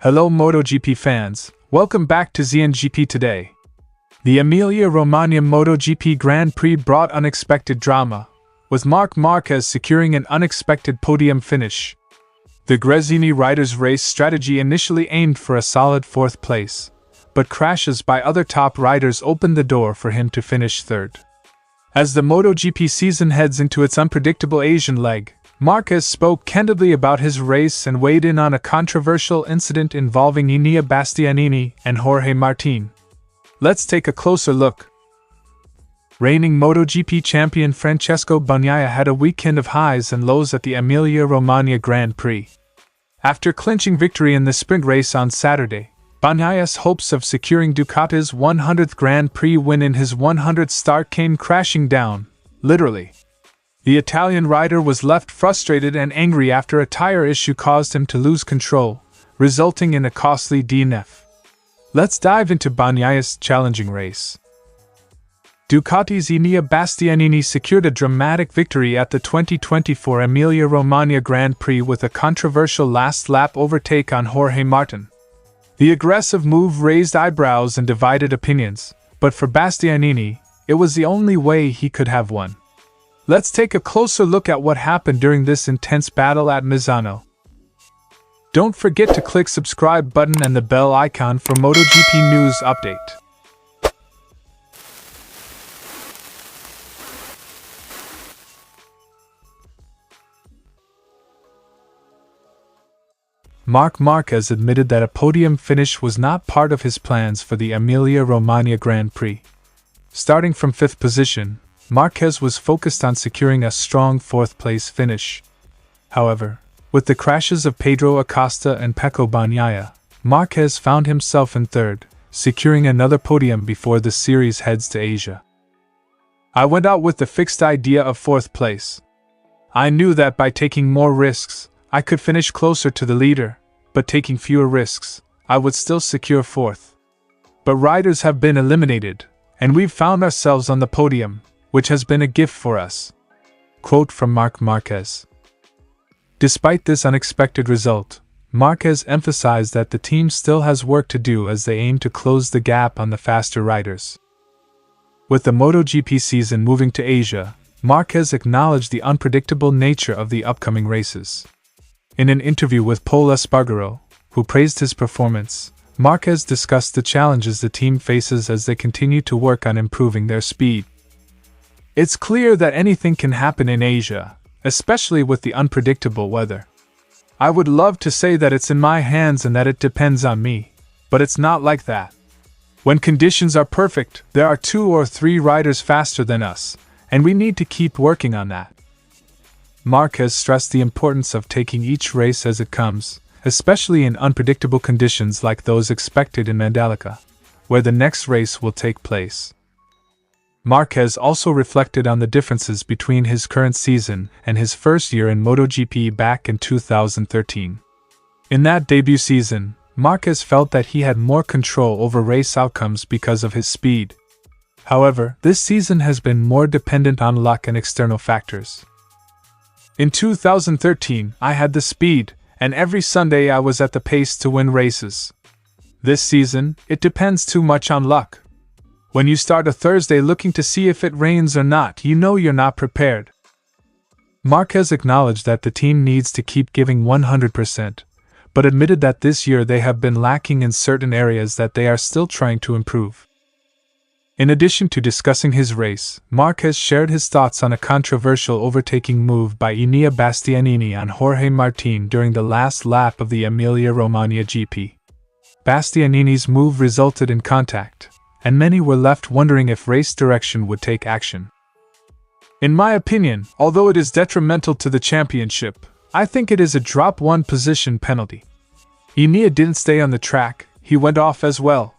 Hello MotoGP fans, welcome back to ZNGP today. The Emilia Romagna MotoGP Grand Prix brought unexpected drama, with Marc Márquez securing an unexpected podium finish. The Gresini rider's race strategy initially aimed for a solid fourth place, but crashes by other top riders opened the door for him to finish third. As the MotoGP season heads into its unpredictable Asian leg, Marquez spoke candidly about his race and weighed in on a controversial incident involving Enea Bastianini and Jorge Martín. Let's take a closer look. Reigning MotoGP champion Francesco Bagnaia had a weekend of highs and lows at the Emilia Romagna Grand Prix. After clinching victory in the sprint race on Saturday, Bagnaia's hopes of securing Ducati's 100th Grand Prix win in his 100th start came crashing down, literally. The Italian rider was left frustrated and angry after a tire issue caused him to lose control, resulting in a costly DNF. Let's dive into Bagnaia's challenging race. Ducati's Enea Bastianini secured a dramatic victory at the 2024 Emilia Romagna Grand Prix with a controversial last-lap overtake on Jorge Martín. The aggressive move raised eyebrows and divided opinions, but for Bastianini, it was the only way he could have won. Let's take a closer look at what happened during this intense battle at Misano. Don't forget to click subscribe button and the bell icon for MotoGP news update. Marc Márquez admitted that a podium finish was not part of his plans for the Emilia Romagna Grand Prix. Starting from 5th position, Marquez was focused on securing a strong fourth-place finish. However, with the crashes of Pedro Acosta and Pecco Bagnaia, Marquez found himself in third, securing another podium before the series heads to Asia. I went out with the fixed idea of fourth place. I knew that by taking more risks, I could finish closer to the leader, but taking fewer risks, I would still secure fourth. But riders have been eliminated, and we've found ourselves on the podium, which has been a gift for us. Quote from Marc Márquez. Despite this unexpected result, Márquez emphasized that the team still has work to do as they aim to close the gap on the faster riders. With the MotoGP season moving to Asia, Márquez acknowledged the unpredictable nature of the upcoming races. In an interview with Pol Espargaro, who praised his performance, Márquez discussed the challenges the team faces as they continue to work on improving their speed. It's clear that anything can happen in Asia, especially with the unpredictable weather. I would love to say that it's in my hands and that it depends on me, but it's not like that. When conditions are perfect, there are 2 or 3 riders faster than us, and we need to keep working on that. Márquez stressed the importance of taking each race as it comes, especially in unpredictable conditions like those expected in Mandalika, where the next race will take place. Márquez also reflected on the differences between his current season and his first year in MotoGP back in 2013. In that debut season, Márquez felt that he had more control over race outcomes because of his speed. However, this season has been more dependent on luck and external factors. In 2013, I had the speed, and every Sunday I was at the pace to win races. This season, it depends too much on luck. When you start a Thursday looking to see if it rains or not, you know you're not prepared. Márquez acknowledged that the team needs to keep giving 100%, but admitted that this year they have been lacking in certain areas that they are still trying to improve. In addition to discussing his race, Márquez shared his thoughts on a controversial overtaking move by Enea Bastianini on Jorge Martín during the last lap of the Emilia Romagna GP. Bastianini's move resulted in contact, and many were left wondering if race direction would take action. In my opinion, although it is detrimental to the championship, I think it is a drop 1 position penalty. Enea didn't stay on the track, he went off as well.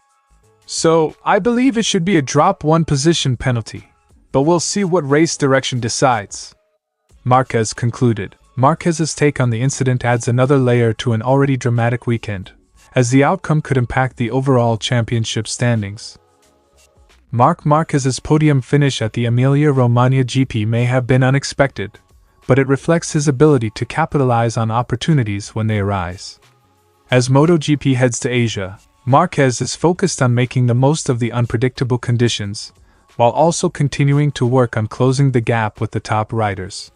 So, I believe it should be a drop 1 position penalty, but we'll see what race direction decides. Márquez concluded. Márquez's take on the incident adds another layer to an already dramatic weekend, as the outcome could impact the overall championship standings. Marc Márquez's podium finish at the Emilia Romagna GP may have been unexpected, but it reflects his ability to capitalize on opportunities when they arise. As MotoGP heads to Asia, Marquez is focused on making the most of the unpredictable conditions, while also continuing to work on closing the gap with the top riders.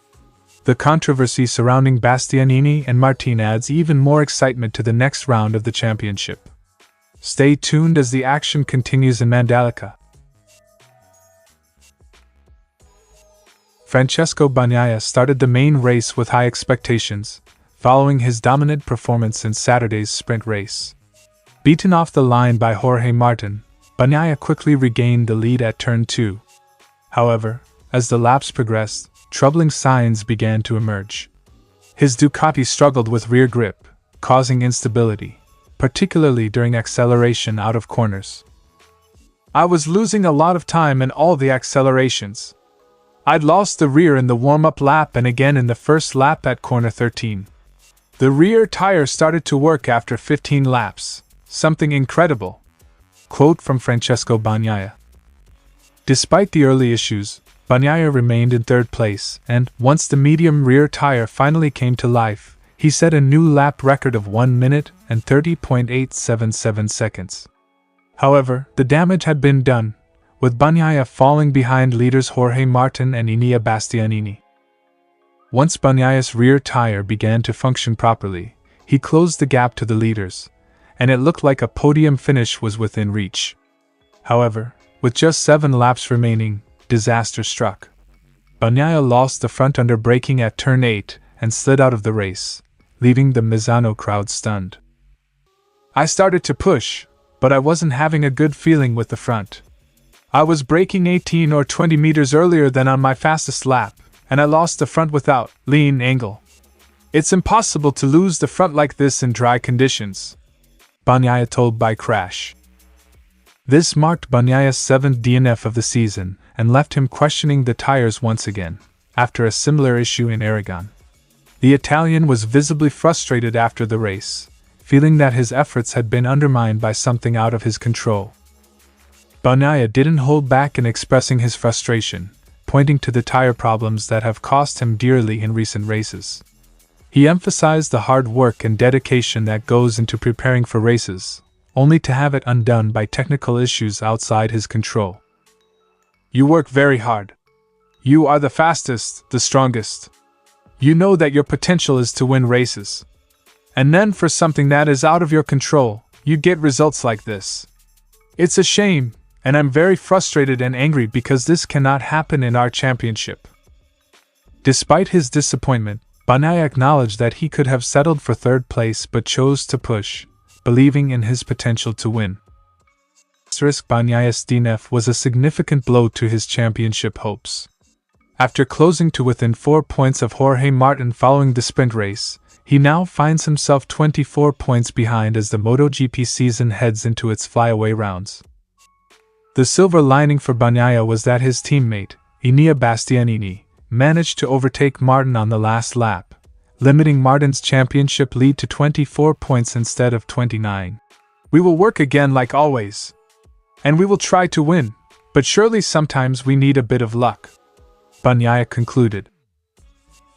The controversy surrounding Bastianini and Martín adds even more excitement to the next round of the championship. Stay tuned as the action continues in Mandalika. Francesco Bagnaia started the main race with high expectations, following his dominant performance in Saturday's sprint race. Beaten off the line by Jorge Martín, Bagnaia quickly regained the lead at turn 2. However, as the laps progressed, troubling signs began to emerge. His Ducati struggled with rear grip, causing instability, particularly during acceleration out of corners. "I was losing a lot of time in all the accelerations. I'd lost the rear in the warm-up lap and again in the first lap at corner 13. The rear tire started to work after 15 laps, something incredible." Quote from Francesco Bagnaia. Despite the early issues, Bagnaia remained in third place, and, once the medium rear tire finally came to life, he set a new lap record of 1 minute and 30.877 seconds. However, the damage had been done, with Bagnaia falling behind leaders Jorge Martín and Enea Bastianini. Once Bagnaia's rear tire began to function properly, he closed the gap to the leaders, and it looked like a podium finish was within reach. However, with just 7 laps remaining, disaster struck. Bagnaia lost the front under braking at turn 8 and slid out of the race, leaving the Misano crowd stunned. "I started to push, but I wasn't having a good feeling with the front. I was braking 18 or 20 meters earlier than on my fastest lap, and I lost the front without lean angle. It's impossible to lose the front like this in dry conditions," Bagnaia told by Crash. This marked Bagnaia's 7th DNF of the season and left him questioning the tires once again, after a similar issue in Aragon. The Italian was visibly frustrated after the race, feeling that his efforts had been undermined by something out of his control. Bagnaia didn't hold back in expressing his frustration, pointing to the tire problems that have cost him dearly in recent races. He emphasized the hard work and dedication that goes into preparing for races, only to have it undone by technical issues outside his control. "You work very hard. You are the fastest, the strongest. You know that your potential is to win races. And then for something that is out of your control, you get results like this. It's a shame, and I'm very frustrated and angry because this cannot happen in our championship." Despite his disappointment, Bagnaia acknowledged that he could have settled for third place but chose to push, believing in his potential to win. Bagnaia's DNF was a significant blow to his championship hopes. After closing to within 4 points of Jorge Martín following the sprint race, he now finds himself 24 points behind as the MotoGP season heads into its flyaway rounds. The silver lining for Bagnaia was that his teammate, Enea Bastianini, managed to overtake Martín on the last lap, limiting Martin's championship lead to 24 points instead of 29. "We will work again like always. And we will try to win, but surely sometimes we need a bit of luck," Bagnaia concluded.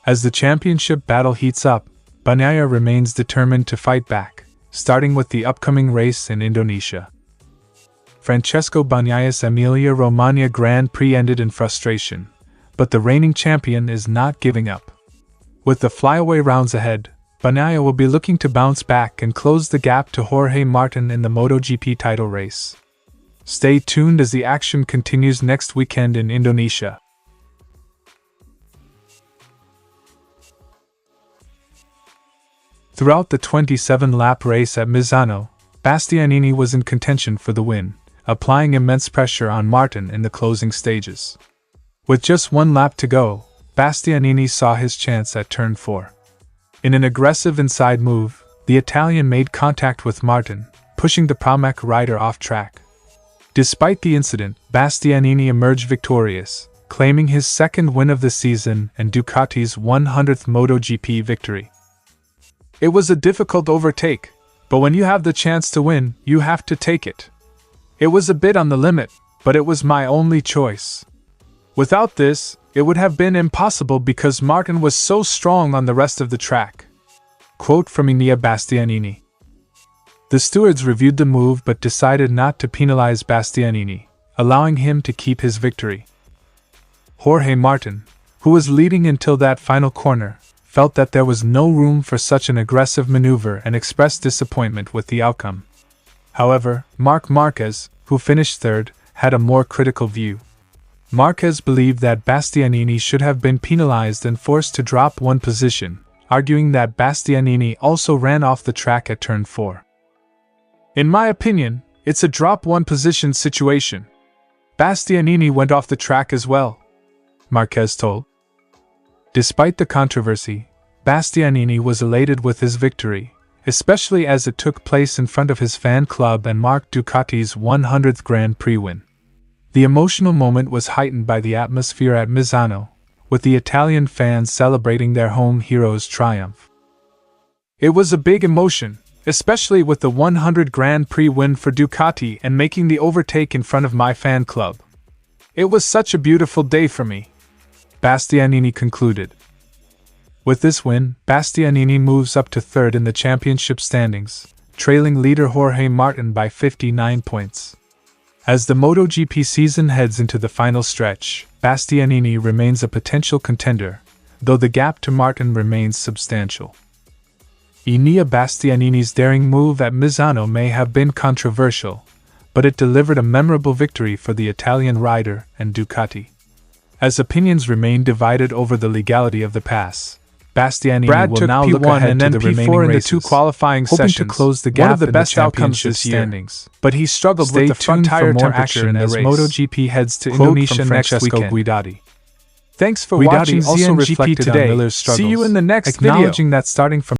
As the championship battle heats up, Bagnaia remains determined to fight back, starting with the upcoming race in Indonesia. Francesco Bagnaia's Emilia Romagna Grand Prix ended in frustration, but the reigning champion is not giving up. With the flyaway rounds ahead, Bagnaia will be looking to bounce back and close the gap to Jorge Martín in the MotoGP title race. Stay tuned as the action continues next weekend in Indonesia. Throughout the 27-lap race at Misano, Bastianini was in contention for the win, applying immense pressure on Martín in the closing stages. With just 1 lap to go, Bastianini saw his chance at turn 4. In an aggressive inside move, the Italian made contact with Martín, pushing the Pramac rider off track. Despite the incident, Bastianini emerged victorious, claiming his 2nd win of the season and Ducati's 100th MotoGP victory. "It was a difficult overtake, but when you have the chance to win, you have to take it. It was a bit on the limit, but it was my only choice. Without this, it would have been impossible because Martín was so strong on the rest of the track." Quote from Enea Bastianini. The stewards reviewed the move but decided not to penalize Bastianini, allowing him to keep his victory. Jorge Martín, who was leading until that final corner, felt that there was no room for such an aggressive maneuver and expressed disappointment with the outcome. However, Marc Márquez, who finished third, had a more critical view. Marquez believed that Bastianini should have been penalized and forced to drop one position, arguing that Bastianini also ran off the track at turn 4. "In my opinion, it's a drop one position situation. Bastianini went off the track as well," Marquez told. Despite the controversy, Bastianini was elated with his victory, especially as it took place in front of his fan club and marked Ducati's 100th Grand Prix win. The emotional moment was heightened by the atmosphere at Misano, with the Italian fans celebrating their home hero's triumph. "It was a big emotion, especially with the 100 Grand Prix win for Ducati and making the overtake in front of my fan club. It was such a beautiful day for me," Bastianini concluded. With this win, Bastianini moves up to third in the championship standings, trailing leader Jorge Martín by 59 points. As the MotoGP season heads into the final stretch, Bastianini remains a potential contender, though the gap to Martín remains substantial. Enea Bastianini's daring move at Misano may have been controversial, but it delivered a memorable victory for the Italian rider and Ducati. As opinions remain divided over the legality of the pass, Bastianini will now look ahead to the remaining races, in the 2 qualifying sessions, to close the gap one of the best outcomes this standings. But he struggled with the front tire temperature in the race. MotoGP heads to Indonesia next weekend. Thanks for watching ZNGP today. See you in the next video. Acknowledging that starting from